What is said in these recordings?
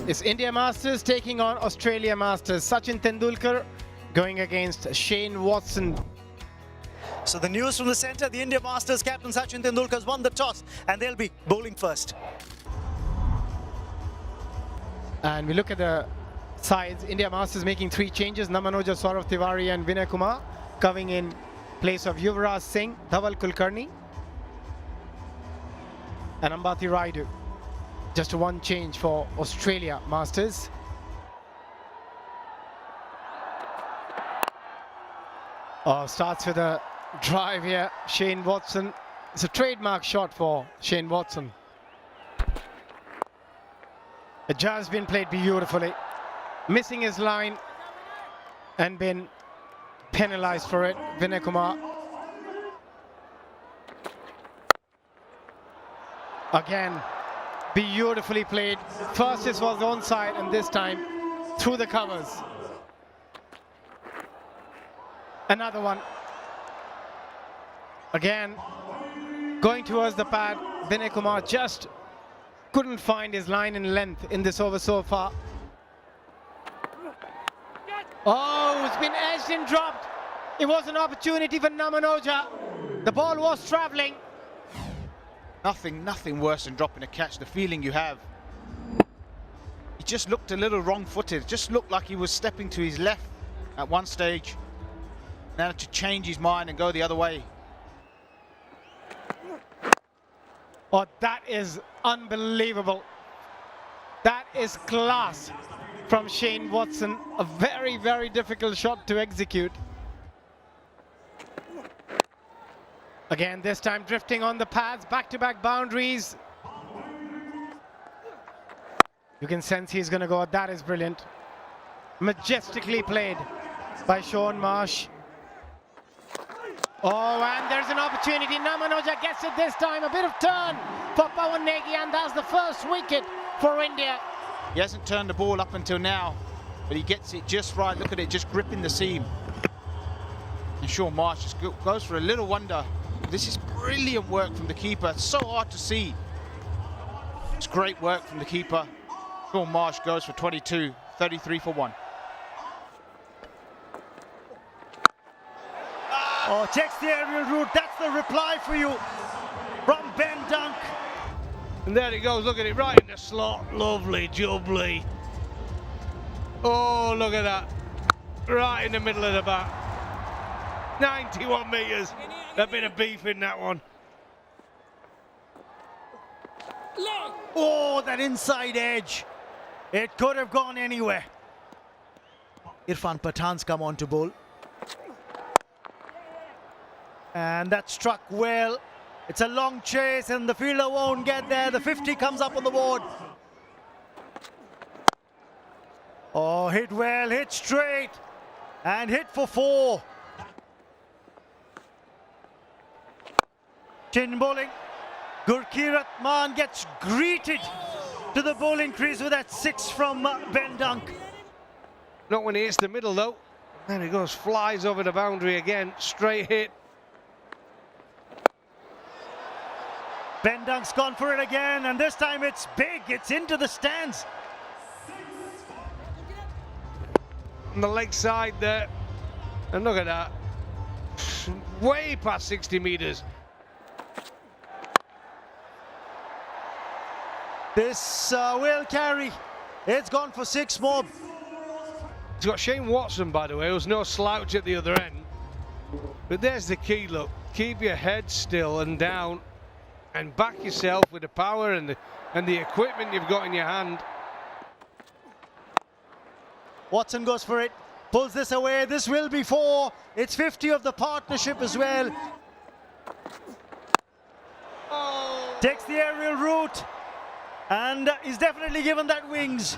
It's India Masters taking on Australia Masters. Sachin Tendulkar going against Shane Watson. So the news from the centre, the India Masters captain Sachin Tendulkar has won the toss and they'll be bowling first. And we look at the sides. India Masters making 3 changes. Namanoja, Saurav Tiwari and Vinay Kumar coming in place of Yuvraj Singh, Dhaval Kulkarni and Ambati Raidu. Just one change for Australia Masters. Starts with a drive here, Shane Watson. It's a trademark shot for Shane Watson. It just been played beautifully. Missing his line and been penalized for it, Vinay Kumar. Again, beautifully played. First this was onside and this time through the covers. Another one. Again, going towards the pad, Vinay Kumar just couldn't find his line in length in this over so far. Oh, it's been edged and dropped. It was an opportunity for Namanoja. The ball was traveling. Nothing worse than dropping a catch. The feeling you have. He just looked a little wrong-footed. Just looked like he was stepping to his left at one stage. Now to change his mind and go the other way. Oh, that is unbelievable. That is class from Shane Watson. A very, very difficult shot to execute. Again, this time drifting on the pads, back-to-back boundaries. You can sense he's going to go. That is brilliant. Majestically played by Shaun Marsh. Oh, and there's an opportunity. Namanoja gets it this time. A bit of turn for Pawan Negi, and that's the first wicket for India. He hasn't turned the ball up until now, but he gets it just right. Look at it, just gripping the seam. And Shaun Marsh just goes for a little wonder. This is brilliant work from the keeper. It's so hard to see. It's great work from the keeper. Shaun Marsh goes for 22, 33 for 1. Oh, checks the aerial route. That's the reply for you from Ben Dunk. And there it goes. Look at it, right in the slot. Lovely, jubbly. Oh, look at that. Right in the middle of the bat. 91 metres. A bit of beef in that one. Oh, that inside edge. It could have gone anywhere. Irfan Pathan's come on to bowl. And that struck well. It's a long chase and the fielder won't get there. The 50 comes up on the board. Oh, hit well, hit straight and hit for 4. Chin bowling. Gurkirat Maan gets greeted to the bowling crease with that 6 from Ben Dunk. Not when he hits the middle though. There he goes, flies over the boundary again. Straight hit. Ben Dunk's gone for it again, and this time it's big. It's into the stands. On the leg side there. And look at that. Way past 60 metres. This will carry. It's gone for 6 more. He's got Shane Watson, by the way, who's no slouch at the other end. But there's the key, look. Keep your head still and down and back yourself with the power and the equipment you've got in your hand. Watson goes for it. Pulls this away. This will be 4. It's 50 of the partnership as well. Oh. Takes the aerial route. And is definitely given that wings.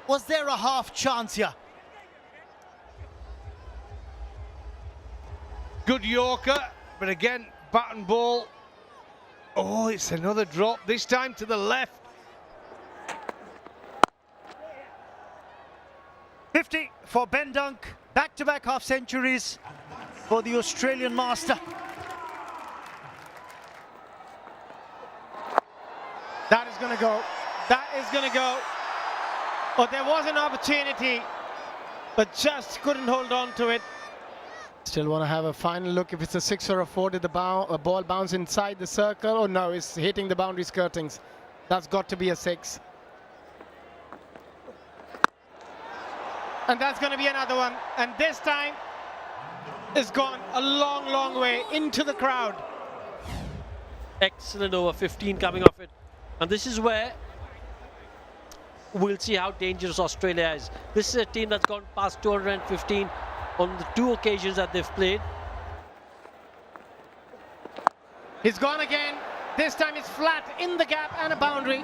Was there a half chance here? Good Yorker, but again, bat and ball. Oh, it's another drop, this time to the left. 50 for Ben Dunk. Back-to-back half centuries for the Australian master. That is going to go. That is going to go. But there was an opportunity, but just couldn't hold on to it. Still want to have a final look if it's a 6 or a 4. Did the ball bounce inside the circle? Oh no, it's hitting the boundary skirtings. That's got to be a 6. And that's going to be another one. And this time, it's gone a long, long way into the crowd. Excellent over 15 coming off it. And this is where we'll see how dangerous Australia is. This is a team that's gone past 215 on the 2 occasions that they've played. He's gone again. This time it's flat in the gap and a boundary.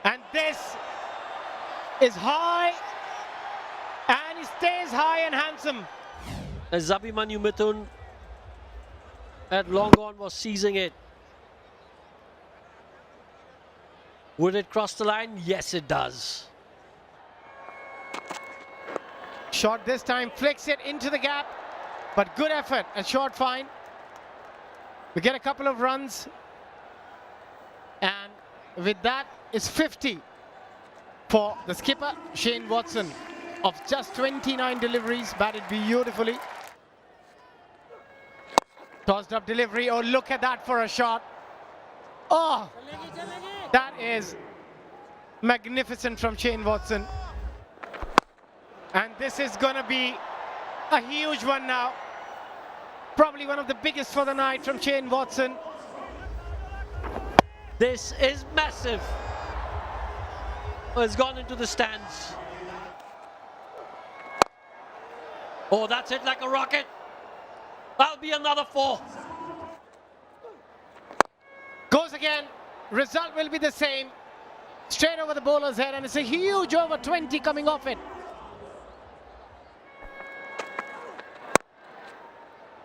And this is high. And he stays high and handsome. Zabhimanyu Mithun at long on was seizing it. Would it cross the line? Yes, it does. Shot this time, flicks it into the gap, but good effort, a short fine. We get a couple of runs, and with that, it's 50 for the skipper, Shane Watson, of just 29 deliveries, batted beautifully. Tossed up delivery, oh look at that for a shot. Oh, that is magnificent from Shane Watson. And this is going to be a huge one now. Probably one of the biggest for the night from Shane Watson. This is massive. Oh, it's gone into the stands. Oh, that's it like a rocket. That'll be another 4. Goes again. Result will be the same. Straight over the bowler's head, and it's a huge over 20 coming off it.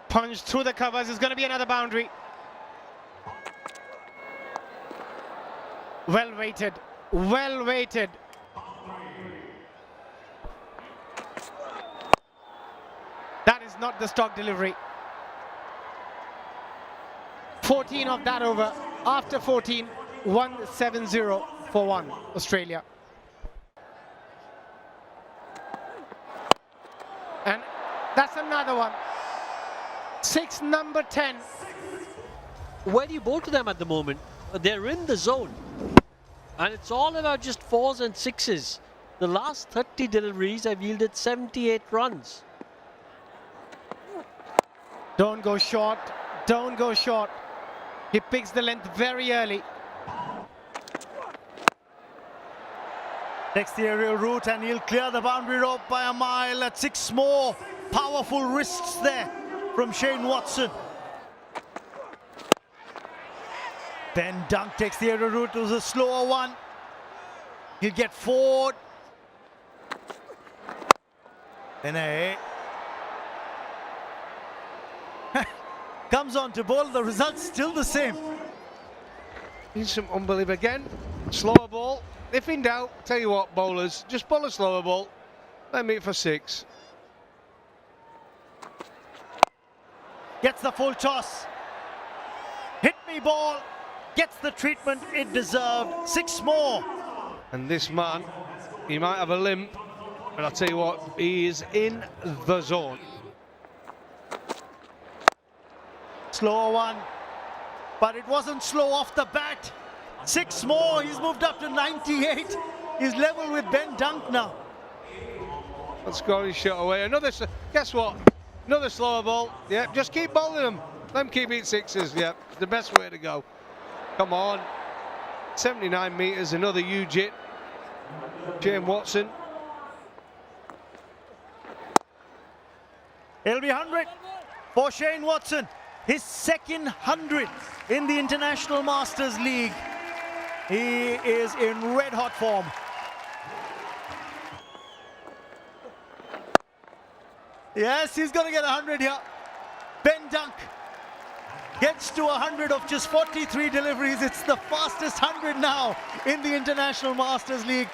Punched through the covers. It's going to be another boundary. Well weighted. Well weighted. That is not the stock delivery. 14 of that over. After 14, 170 for 1, Australia. And that's another one. 6, number 10. Where do you bowl to them at the moment? They're in the zone. And it's all about just 4s and 6s. The last 30 deliveries have yielded 78 runs. Don't go short. Don't go short. He picks the length very early. Takes the aerial route and he'll clear the boundary rope by a mile. At 6 more. Powerful wrists there from Shane Watson. Ben Dunk takes the aerial route. It was a slower one. He'll get forward. Then comes on to bowl. The result's still the same. Here's some unbelief again. Slower ball. If in doubt, tell you what, bowlers, just bowl a slower ball. Let me it for 6. Gets the full toss. Hit me ball. Gets the treatment it deserved. 6 more. And this man, he might have a limp, but I'll tell you what, he is in the zone. Slower one, but it wasn't slow off the bat. 6 more, he's moved up to 98. He's level with Ben Dunk now. That's scoring shot away. Another, guess what? Another slower ball. Yeah, just keep bowling them. Let them keep it 6s. Yeah, it's the best way to go. Come on. 79 metres, another huge hit. Shane Watson. It'll be 100 for Shane Watson. His second 100 in the International Masters League. He is in red hot form. Yes, he's going to get 100 here. Ben Dunk gets to 100 of just 43 deliveries. It's the fastest 100 now in the International Masters League.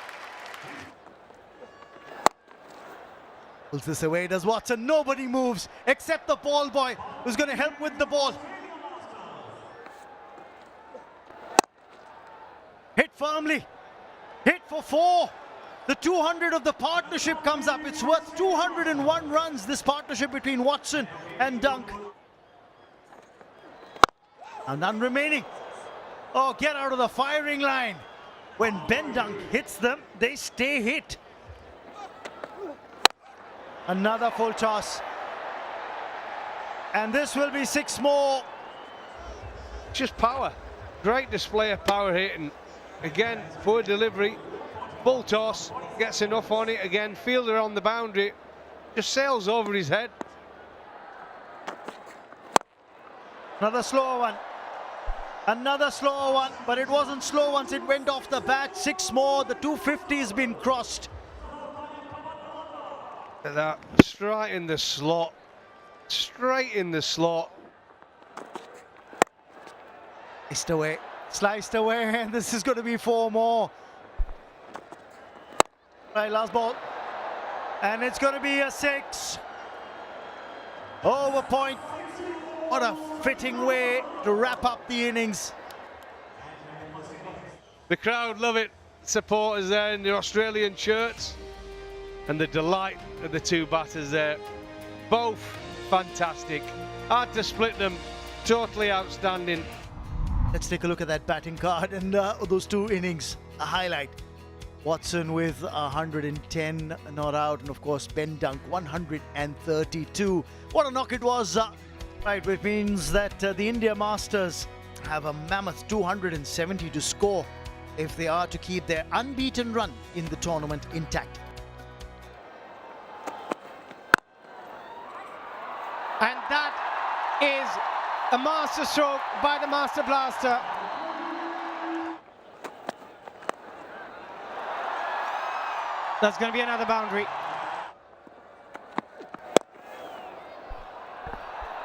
Pulls this away, does Watson. Nobody moves except the ball boy who's going to help with the ball. Hit firmly. Hit for 4. The 200 of the partnership comes up. It's worth 201 runs, this partnership between Watson and Dunk. And none remaining. Oh, get out of the firing line. When Ben Dunk hits them, they stay hit. Another full toss. And this will be 6 more. Just power. Great display of power hitting. Again, poor delivery. Full toss. Gets enough on it again. Fielder on the boundary. Just sails over his head. Another slower one. Another slower one. But it wasn't slow once it went off the bat. 6 more. The 250 has been crossed. That straight in the slot. Straight in the slot. Sliced away. Sliced away. And this is going to be 4 more. Right, last ball. And it's going to be a 6. Over point. What a fitting way to wrap up the innings. The crowd love it. Supporters there in the Australian shirts. And the delight of the 2 batters there. Both fantastic. Hard to split them. Totally outstanding. Let's take a look at that batting card and those 2 innings. A highlight. Watson with 110 not out, and of course Ben Dunk 132. What a knock it was. Right, which means that the India Masters have a mammoth 270 to score if they are to keep their unbeaten run in the tournament intact. And that is a master stroke by the Master Blaster. That's going to be another boundary.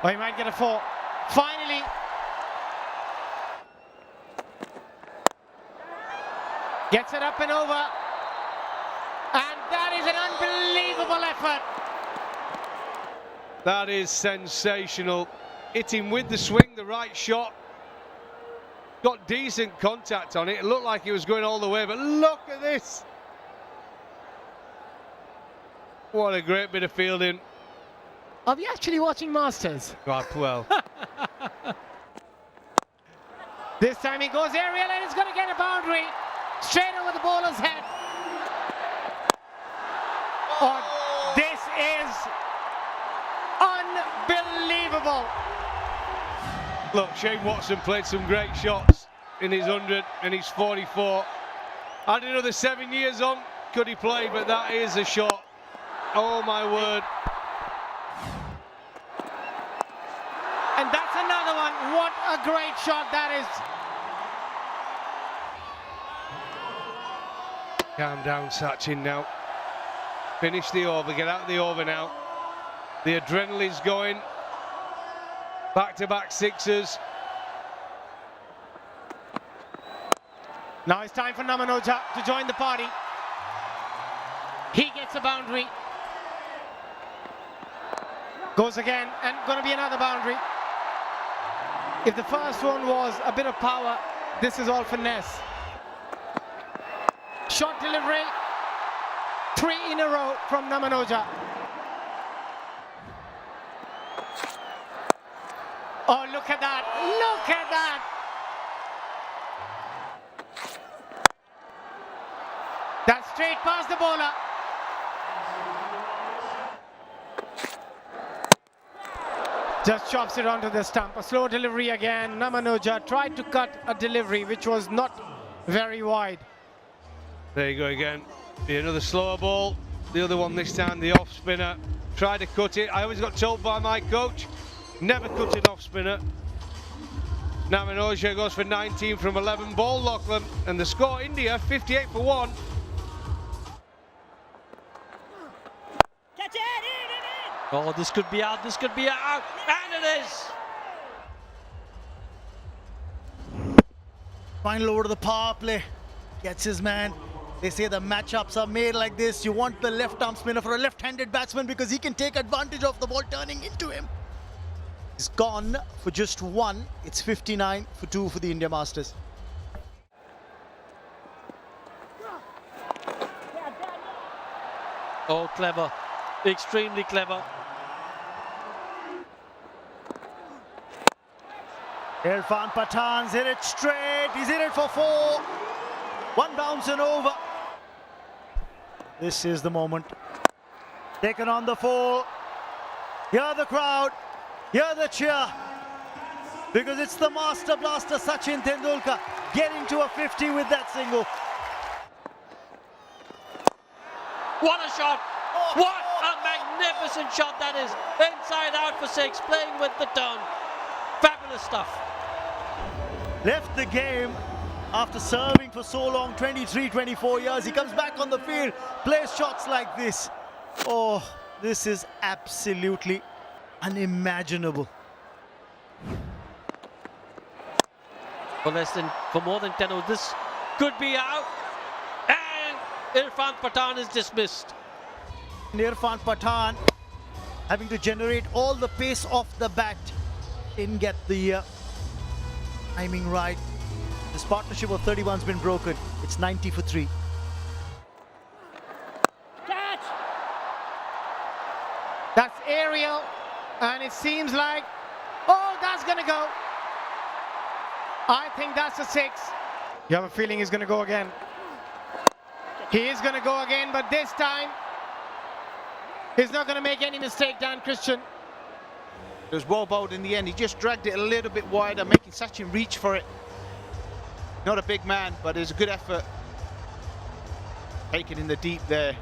Or he might get a 4. Finally. Gets it up and over. And that is an unbelievable effort. That is sensational. Hit him with the swing, the right shot. Got decent contact on it. It looked like he was going all the way, but look at this. What a great bit of fielding. Are we actually watching Masters? God, well. This time he goes aerial and he's going to get a boundary. Straight over the bowler's head. Oh, this is unbelievable. Look, Shane Watson played some great shots in his 100 and his 44. Had another 7 years on, could he play, but that is a shot. Oh my word. And that's another one. What a great shot that is. Calm down, Sachin now. Finish the over, get out of the over now. The adrenaline's going. Back-to-back 6s. Now it's time for Namanoja to join the party. He gets a boundary. Goes again, and going to be another boundary. If the first one was a bit of power, this is all finesse. Short delivery. 3 in a row from Namanoja. Oh, look at that. Look at that. That's straight past the bowler. Just chops it onto the stump. A slow delivery again. Namanoja tried to cut a delivery which was not very wide. There you go again. Be another slower ball. The other one this time, the off spinner. Tried to cut it. I always got told by my coach, never cut an off spinner. Namanoja goes for 19 from 11. Ball Lachlan, and the score India 58 for 1. Oh, this could be out, this could be out, and it is! Final over to the power play. Gets his man. They say the matchups are made like this. You want the left arm spinner for a left-handed batsman because he can take advantage of the ball turning into him. He's gone for just 1. It's 59 for 2 for the India Masters. Oh, clever. Extremely clever. Irfan Pathan's hit it straight. He's hit it for 4. One bounce and over. This is the moment. Taken on the fall. Hear the crowd. Hear the cheer. Because it's the master blaster Sachin Tendulkar getting to a 50 with that single. What a shot! What a magnificent shot that is! Inside out for 6, playing with the turn. Fabulous stuff. Left the game after serving for so long, 23, 24 years. He comes back on the field, plays shots like this. Oh, this is absolutely unimaginable. For more than 10 overs, this could be out. And Irfan Pathan is dismissed. Irfan Pathan having to generate all the pace off the bat. Didn't get the timing right. This partnership of 31's been broken. It's 90 for 3. Catch! That's aerial, and it seems like, oh, that's gonna go. I think that's a 6. You have a feeling he's gonna go again. He is gonna go again, but this time he's not gonna make any mistake, Dan Christian. It was well bowled in the end. He just dragged it a little bit wider, making Sachin reach for it. Not a big man, but it's a good effort. Taken in the deep there.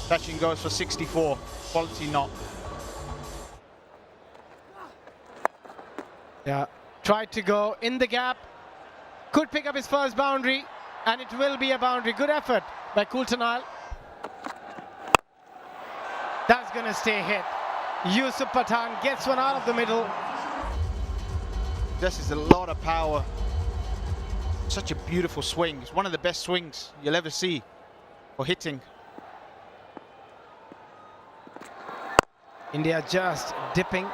Sachin goes for 64. Quality knock. Yeah, tried to go in the gap. Could pick up his first boundary, and it will be a boundary. Good effort by Coulter-Nile. That's going to stay hit. Yusuf Pathan gets one out of the middle. This is a lot of power. Such a beautiful swing. It's one of the best swings you'll ever see for hitting. India just dipping.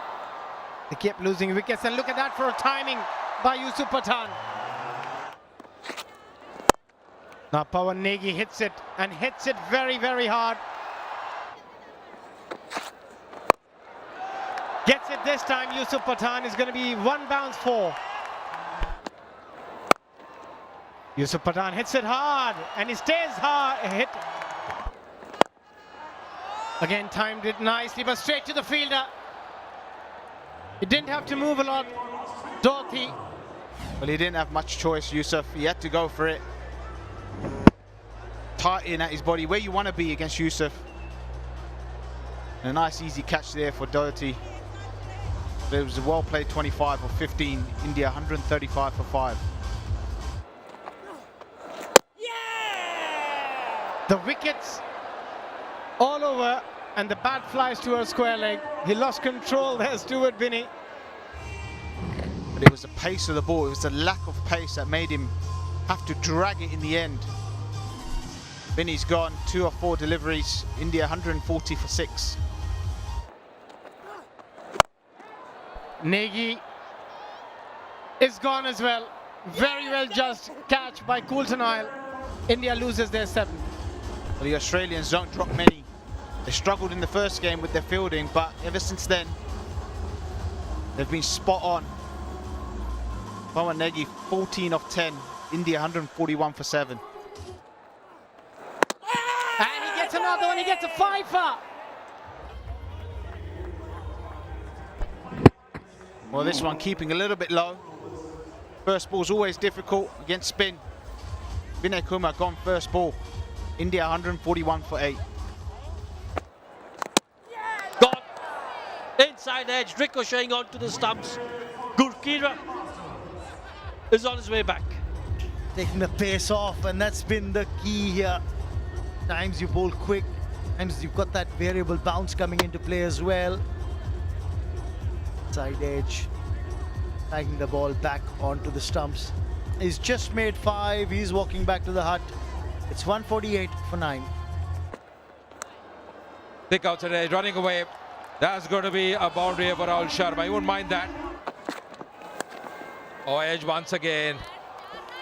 They kept losing wickets, and look at that for a timing by Yusuf Pathan. Now Pawan Negi hits it, and hits it very, very hard. Gets it this time. Yusuf Pathan is going to be 1 bounce 4. Yusuf Pathan hits it hard, and he stays hard. Hit. Again, timed it nicely, but straight to the fielder. He didn't have to move a lot. Doherty. Well, he didn't have much choice, Yusuf. He had to go for it. Tight in at his body, where you want to be against Yusuf. And a nice easy catch there for Doherty. But it was a well-played 25 or 15. India 135 for 5. The wickets all over, and the bat flies to a square leg. He lost control there, Stuart Binny. But it was the pace of the ball. It was the lack of pace that made him have to drag it in the end. Binny's gone. 2 or 4 deliveries. India 140 for 6. Negi is gone as well. Very well just catch by Coulter-Nile. India loses their 7th. Well, the Australians don't drop many. They struggled in the first game with their fielding, but ever since then, they've been spot on. Pawan Negi, 14 of 10. India 141 for 7. And he gets another one. He gets a 5-fer. Well, this one keeping a little bit low. First ball's always difficult against spin. Vinay Kumar gone first ball. India 141 for 8. Gone. Inside edge, ricocheting onto the stumps. Gurkira is on his way back. Taking the pace off, and that's been the key here. Times you bowl quick, times you've got that variable bounce coming into play as well. Side edge, tagging the ball back onto the stumps. He's just made 5. He's walking back to the hut. It's 148 for 9. Thick out today, running away. That's going to be a boundary for Rahul Sharma. You wouldn't mind that. Oh, edge once again.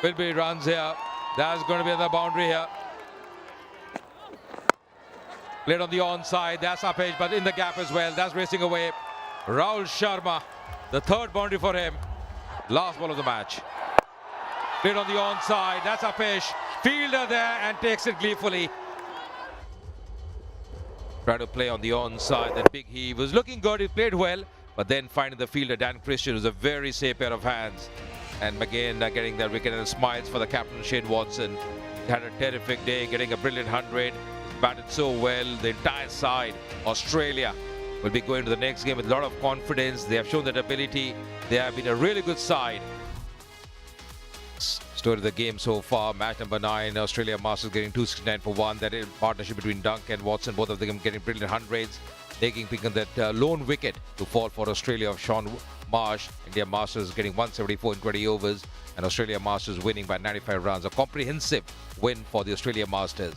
Will be runs here. That's going to be the boundary here. Played on the onside. That's Apesh, but in the gap as well. That's racing away. Rahul Sharma, the third boundary for him. Last ball of the match. Played on the onside. That's Apesh. Fielder there and takes it gleefully. Tried to play on the onside. That big heave was looking good. He played well, but then finding the fielder Dan Christian was a very safe pair of hands. And McGinn getting that wicket, and smiles for the captain Shane Watson. He had a terrific day, getting a brilliant 100. Batted so well. The entire side, Australia, will be going to the next game with a lot of confidence. They have shown that ability. They have been a really good side. Story of the game so far, match number 9, Australia Masters getting 269 for 1. That is partnership between Dunk and Watson, both of them getting brilliant 100s, taking that lone wicket to fall for Australia of Sean Marsh. India Masters getting 174 in 20 overs, and Australia Masters winning by 95 runs. A comprehensive win for the Australia Masters.